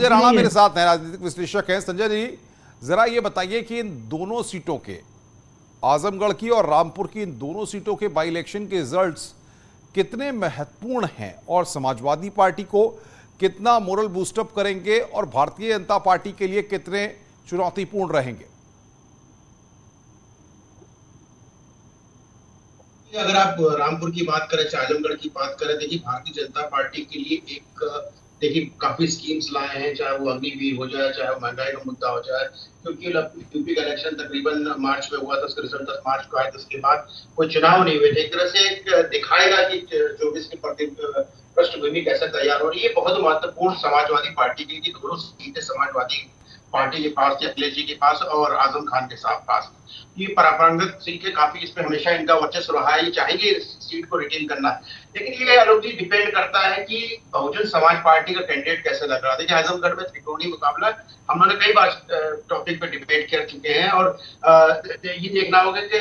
संजय राणा मेरे साथ हैं, राजनीतिक विश्लेषक हैं। संजय जी, जरा ये बताइए कि इन दोनों सीटों के, आजमगढ़ की और रामपुर की, इन दोनों सीटों के बाई इलेक्शन के रिजल्ट्स कितने महत्वपूर्ण हैं और समाजवादी पार्टी को कितना मोरल बूस्टअप करेंगे और भारतीय जनता पार्टी के लिए कितने चुनौतीपूर्ण रहेंगे? अगर आप रामपुर की बात करें, चाहे आजमगढ़ की बात करें, देखिए भारतीय जनता पार्टी के लिए देखिए काफी स्कीम्स लाए हैं, चाहे वो अग्निवीर हो जाए, चाहे वो महंगाई का मुद्दा हो जाए, क्योंकि यूपी का इलेक्शन तकरीबन मार्च में हुआ था, उसका रिजल्ट 10 मार्च को आया, तो उसके बाद कोई चुनाव नहीं हुए थे। एक तरह से एक दिखाएगा कि 24 की पृष्ठभूमि कैसे तैयार हो रही है। बहुत महत्वपूर्ण समाजवादी पार्टी के लिए दोनों सीटें समाजवादी पार्टी के पास थी, अखिलेश जी के पास और आजम खान के साथ पास। ये परंपरागत सीटें काफी, इसमें हमेशा इनका वर्चस्व रहा है, ये चाहेंगे इस सीट को रिटेन करना। लेकिन ये आलोक जी डिपेंड करता है कि बहुजन समाज पार्टी का कैंडिडेट कैसे लग रहा है। देखिए आजमगढ़ में त्रिकोणीय मुकाबला हम लोगों ने कई बार टॉपिक पे डिबेट कर चुके हैं, और ये देखना होगा कि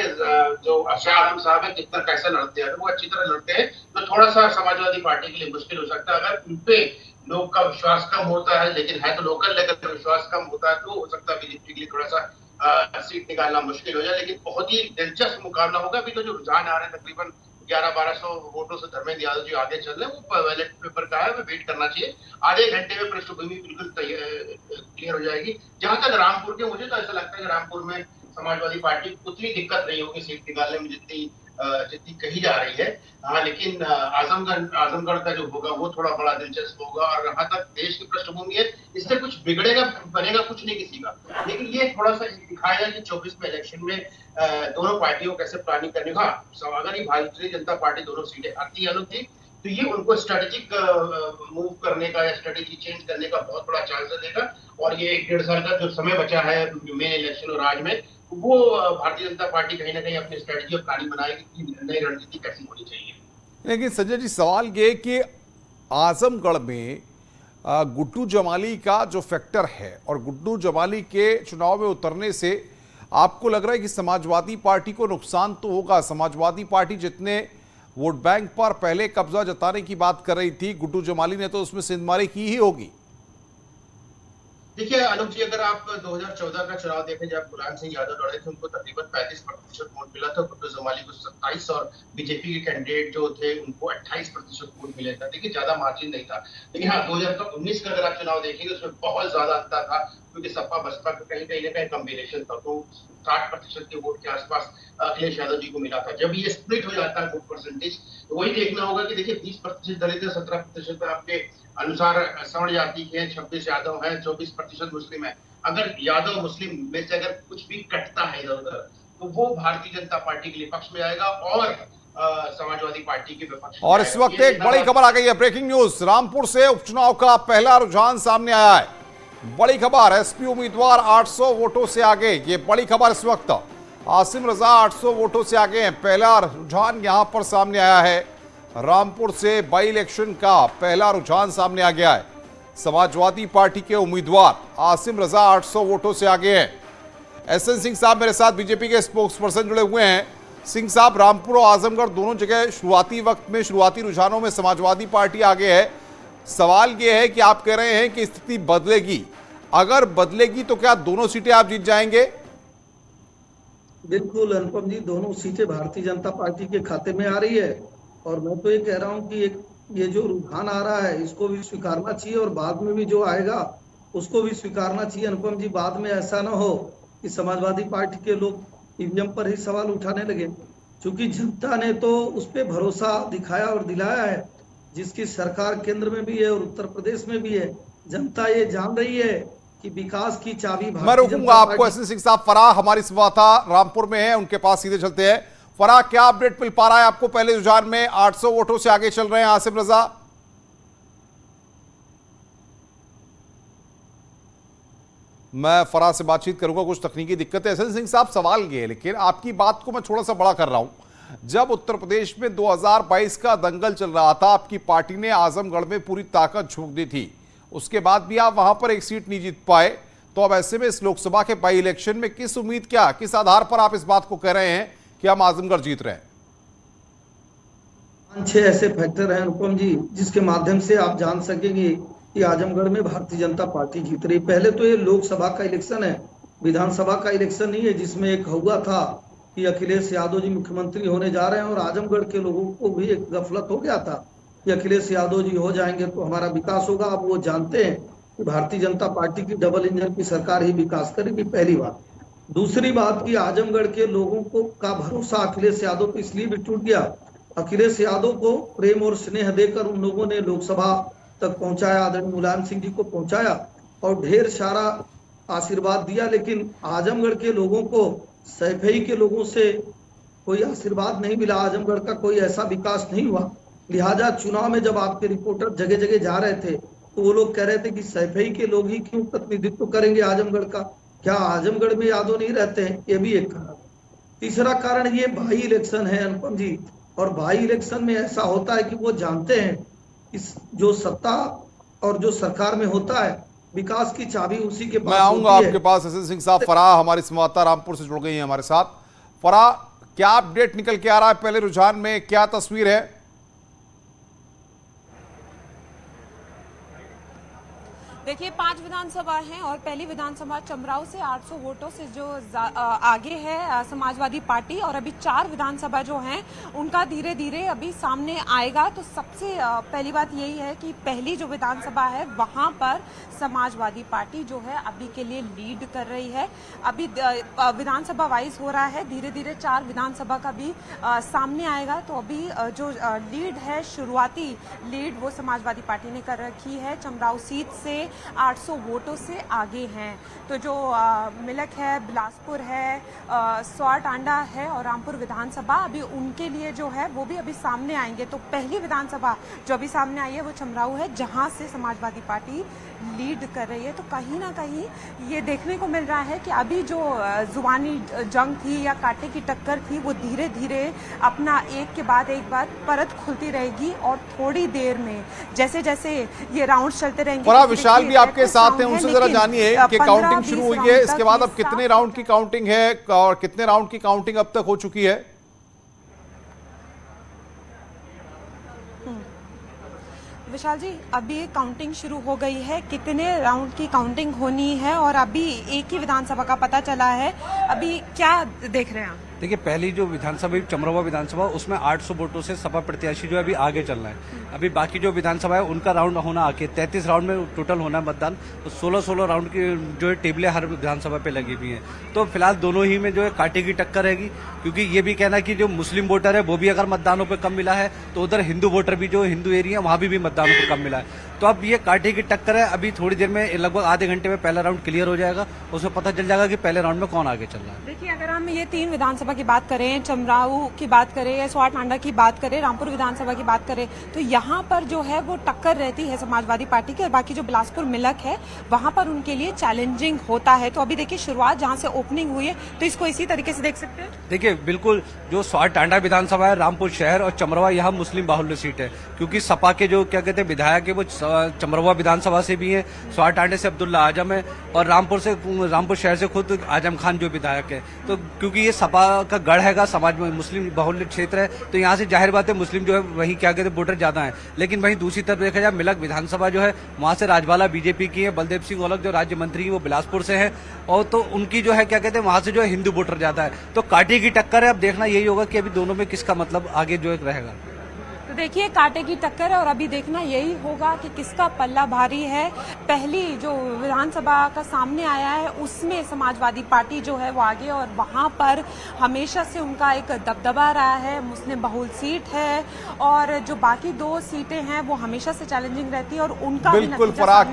जो शाह आलम साहब है कितना कैसे लड़ते हैं। अगर वो अच्छी तरह लड़ते हैं तो थोड़ा सा समाजवादी पार्टी के लिए मुश्किल हो सकता है। अगर उनपे लोग का विश्वास कम होता है, लेकिन है तो लोकल, लेकिन विश्वास कम होता है, तो हो सकता है बीजेपी के लिए थोड़ा सा सीट निकालना मुश्किल हो जाए। लेकिन बहुत ही दिलचस्प मुकाबला होगा। अभी तो जो रुझान आ रहे हैं, तकरीबन 1100-1200 वोटों से धर्मेंद्र यादव जी आगे चल रहे हैं, वो बैलेट पेपर का है, वेट करना चाहिए। आधे घंटे में पृष्ठभूमि बिल्कुल क्लियर हो जाएगी। जहां तक रामपुर के, मुझे तो ऐसा लगता है कि रामपुर में समाजवादी पार्टी को उतनी दिक्कत नहीं होगी सीट निकालने में जितनी कही जा रही है। हाँ, लेकिन आजमगढ़ का जो होगा वो थोड़ा बड़ा दिलचस्प होगा। और जहां तक देश की पृष्ठभूमि है, इससे कुछ बिगड़ेगा बनेगा कुछ नहीं किसी का, लेकिन ये थोड़ा सा दिखाएगा कि 24 में इलेक्शन में दोनों पार्टियों कैसे प्लानिंग करने का। अगर ये भारतीय जनता पार्टी दोनों सीटें हारती है थी, तो ये उनको स्ट्रेटेजिक मूव करने का या स्ट्रेटेजी चेंज करने का बहुत बड़ा चांस देगा। और ये 1-1.5 साल का जो समय बचा है मेन इलेक्शन और आज में, वो भारतीय जनता पार्टी कहीं ना कहीं अपनी स्ट्रेटजी और प्लानिंग बनाएगी कि नई रणनीति कैसी होनी चाहिए। लेकिन संजय जी, सवाल ये कि आजमगढ़ में गुड्डू जमाली का जो फैक्टर है और गुड्डू जमाली के चुनाव में उतरने से आपको लग रहा है कि समाजवादी पार्टी को नुकसान तो होगा? समाजवादी पार्टी जितने वोट बैंक पर पहले कब्जा जताने की बात कर रही थी, गुड्डू जमाली ने तो उसमें सिंधमारी की ही होगी। देखिए अनुप जी, अगर आप 2014 का चुनाव देखें, जब मुलायम सिंह यादव लड़े थे, उनको तकरीबन 35% वोट मिला था, गुड्डू जमाली को 27, और बीजेपी के कैंडिडेट जो थे उनको 28% वोट मिले था। देखिए ज्यादा मार्जिन नहीं था। लेकिन हाँ, 2019 का अगर आप चुनाव देखेंगे, उसमें बहुत ज्यादा अंतर था, क्योंकि सपा बसपा का कहीं ना कहीं कॉम्बिनेशन था। तो 60% के वोट के आसपास अखिलेश यादव जी को मिला था। जब ये स्प्लिट हो जाता है वोट परसेंटेज, तो वही देखना होगा कि देखिए 20% दलित है, 17% आपके अनुसार सवर्ण जाति के हैं, 26 यादव है, 24% मुस्लिम है। अगर यादव मुस्लिम में से अगर कुछ भी कटता है इधर उधर, तो वो भारतीय जनता पार्टी के लिए पक्ष में आएगा और समाजवादी पार्टी के विपक्ष में और आएगा। इस वक्त एक बड़ी खबर आ गई है, ब्रेकिंग न्यूज। रामपुर से उपचुनाव का पहला रुझान सामने आया है। बड़ी खबर, एसपी उम्मीदवार 800 वोटों से आगे। ये बड़ी खबर इस वक्त, आसिम रजा 800 वोटों से आगे हैं। पहला रुझान यहां पर सामने आया है। रामपुर से बाई इलेक्शन का पहला रुझान सामने आ गया है। समाजवादी पार्टी के उम्मीदवार आसिम रजा 800 वोटों से आगे हैं। एसएन सिंह साहब मेरे साथ बीजेपी के स्पोक्स पर्सन जुड़े हुए हैं। सिंह साहब, रामपुर और आजमगढ़ दोनों जगह शुरुआती वक्त में, शुरुआती रुझानों में समाजवादी पार्टी आगे है। सवाल यह है कि आप कह रहे हैं कि स्थिति बदलेगी, अगर बदलेगी तो क्या दोनों सीटें आप जीत जाएंगे? बिल्कुल अनुपम जी, दोनों सीटें भारतीय जनता पार्टी के खाते में आ रही है। और मैं तो ये कह रहा हूं कि ये जो रुझान आ रहा है, इसको भी स्वीकारना चाहिए, और बाद में भी जो आएगा उसको भी स्वीकारना चाहिए। अनुपम जी, बाद में ऐसा ना हो कि समाजवादी पार्टी के लोग ईवीएम पर ही सवाल उठाने लगे, क्योंकि जनता ने तो उस पर भरोसा दिखाया और दिलाया है, जिसकी सरकार केंद्र में भी है और उत्तर प्रदेश में भी है। जनता ये जान रही है कि विकास की चाबी मैं रोकूंगा आपको। एसएन सिंह साहब, फराह हमारी संवाददाता रामपुर में है, उनके पास सीधे चलते हैं। फराह, क्या अपडेट मिल पा रहा है आपको? पहले रुझान में 800 वोटों से आगे चल रहे हैं आसिम रजा। मैं फराह से बातचीत करूंगा, कुछ तकनीकी दिक्कत है। एसएन सिंह साहब, सवाल ये है, लेकिन आपकी बात को मैं थोड़ा सा बड़ा कर रहा हूं। जब उत्तर प्रदेश में 2022 का दंगल चल रहा था, आपकी पार्टी ने आजमगढ़ में पूरी ताकत झोंक दी थी, उसके बाद भी आप वहां पर एक सीट नहीं जीत पाए। तो अब ऐसे में इस लोकसभा के बाई इलेक्शन में किस उम्मीद, क्या किस आधार पर आप इस बात को कह रहे हैं कि हम आजमगढ़ जीत रहे हैं? 5-6 ऐसे फैक्टर हैं अनुपम जी, जिसके माध्यम से आप जान सकेंगे कि आजमगढ़ में भारतीय जनता पार्टी जीत रही। पहले तो ये लोकसभा का इलेक्शन है, विधानसभा का इलेक्शन नहीं है, जिसमें एक हुआ था कि अखिलेश यादव जी मुख्यमंत्री होने जा रहे हैं और आजमगढ़ के लोगों को भी एक गफलत हो गया था कि अखिलेश यादव जी हो जाएंगे तो हमारा विकास होगा। अब वो जानते हैं कि भारतीय जनता पार्टी की डबल इंजन की सरकार ही विकास करेगी, पहली बात। दूसरी बात कि आजमगढ़ के लोगों को का भरोसा अखिलेश यादव पे इसलिए भी टूट गया, अखिलेश यादव को प्रेम और स्नेह देकर उन लोगों ने लोकसभा तक पहुंचाया, आदरणीय मुलायम सिंह जी को पहुंचाया और ढेर सारा आशीर्वाद दिया, लेकिन आजमगढ़ के लोगों को सैफई के लोगों से कोई आशीर्वाद नहीं मिला, आजमगढ़ का कोई ऐसा विकास नहीं हुआ। लिहाजा चुनाव में जब आपके रिपोर्टर जगह जगह जा रहे थे तो वो लोग कह रहे थे कि सैफई के लोग ही क्यों प्रतिनिधित्व करेंगे आजमगढ़ का, क्या आजमगढ़ में यादव नहीं रहते हैं? ये भी एक कारण। तीसरा कारण ये बाई इलेक्शन है अनुपम जी, और बाई इलेक्शन में ऐसा होता है कि वो जानते हैं इस जो सत्ता और जो सरकार में होता है विकास की चाबी उसी के पास। मैं आऊंगा आपके पास। एस एन सिंह साहब, फराह हमारी संवाददाता रामपुर से जुड़ गई है हमारे साथ। फराह, क्या अपडेट निकल के आ रहा है? पहले रुझान में क्या तस्वीर है? देखिए, 5 विधानसभा हैं और पहली विधानसभा चमराव से 800 वोटों से जो आगे है समाजवादी पार्टी, और अभी 4 विधानसभा जो हैं उनका धीरे धीरे अभी सामने आएगा। तो सबसे पहली बात यही है कि पहली जो विधानसभा है वहां पर समाजवादी पार्टी जो है अभी के लिए लीड कर रही है। अभी विधानसभा वाइज हो रहा है, धीरे धीरे 4 विधानसभा का भी सामने आएगा। तो अभी जो लीड है, शुरुआती लीड, वो समाजवादी पार्टी ने कर रखी है। चमराव सीट से 800 वोटों से आगे हैं। तो जो मिलक है, बिलासपुर है, स्वार टांडा है और रामपुर विधानसभा, अभी उनके लिए जो है वो भी अभी सामने आएंगे। तो पहली विधानसभा जो अभी सामने आई है वो चमराव है, जहां से समाजवादी पार्टी लीड कर रही है। तो कहीं ना कहीं ये देखने को मिल रहा है कि अभी जो जुबानी जंग थी या कांटे की टक्कर थी वो धीरे धीरे अपना एक के बाद एक बार परत खुलती रहेगी, और थोड़ी देर में जैसे जैसे ये राउंड चलते रहेंगे। विशाल भी आपके साथ हैं, उनसे जरा जानिए कि काउंटिंग शुरू हुई है, इसके बाद अब कितने राउंड की काउंटिंग है और कितने राउंड की काउंटिंग अब तक हो चुकी है? विशाल जी, अभी काउंटिंग शुरू हो गई है। कितने राउंड की काउंटिंग होनी है और अभी एक ही विधानसभा का पता चला है, अभी क्या देख रहे हैं आप? देखिए, पहली जो विधानसभा चमरवा विधानसभा, उसमें 800 वोटों से सपा प्रत्याशी जो है अभी आगे चल रहा है। अभी बाकी जो विधानसभा है उनका राउंड होना आके 33 राउंड में टोटल होना है मतदान। तो 16-16 राउंड की जो है टेबलें हर विधानसभा पे लगी हुई हैं। तो फिलहाल दोनों ही में जो है कांटे की टक्कर रहेगी, क्योंकि ये भी कहना है कि जो मुस्लिम वोटर है वो भी अगर मतदानों पर कम मिला है तो उधर हिंदू वोटर भी जो हिंदू एरिया है वहां भी मतदानों पर कम मिला है। तो अब ये कांटे की टक्कर है। अभी थोड़ी देर में, लगभग आधे घंटे में पहला राउंड क्लियर हो जाएगा, उसमें पता चल जाएगा कि पहले राउंड में कौन आगे चल रहा है। देखिए, अगर हम ये 3 विधानसभा की बात करें, चमराव की बात करें या स्वार टांडा की बात करें, रामपुर विधानसभा की बात करें, तो यहाँ पर जो है वो टक्कर रहती है समाजवादी पार्टी की, और बाकी जो बिलासपुर मिलक है वहां पर उनके लिए चैलेंजिंग होता है। तो अभी देखिए, शुरुआत जहां से ओपनिंग हुई है तो इसको इसी तरीके से देख सकते हैं। देखिए, बिल्कुल जो स्वार टांडा विधानसभा है, रामपुर शहर और चमरवा, यहाँ मुस्लिम बाहुल्य सीट है, क्योंकि सपा के जो क्या कहते हैं विधायक है वो चमरवा विधानसभा से भी है, स्वार टांडे से अब्दुल्ला आजम है, और रामपुर शहर से खुद आजम खान जो विधायक है। तो क्योंकि ये सपा का गढ़ हैगा, समाज में मुस्लिम बाहुल्य क्षेत्र है, तो यहाँ से जाहिर बात है मुस्लिम जो है वहीं क्या कहते हैं वोटर ज्यादा है। लेकिन वहीं दूसरी तरफ देखा जाए, मिलक विधानसभा जो है वहां से राजबाला बीजेपी की है, बलदेव सिंह औलख जो राज्य मंत्री है वो बिलासपुर से है, और तो उनकी जो है क्या कहते हैं वहां से जो है हिंदू वोटर ज्यादा है। तो कांटे की टक्कर है। अब देखना यही होगा कि अभी दोनों में किसका मतलब आगे जो है रहेगा। तो देखिए, कांटे की टक्कर है और अभी देखना यही होगा कि किसका पल्ला भारी है। पहली जो विधानसभा का सामने आया है उसमें समाजवादी पार्टी जो है वो आगे, और वहां पर हमेशा से उनका एक दबदबा रहा है, मुस्लिम बहुल सीट है, और जो बाकी 2 सीटें हैं वो हमेशा से चैलेंजिंग रहती है और उनका बिल्कुल फराह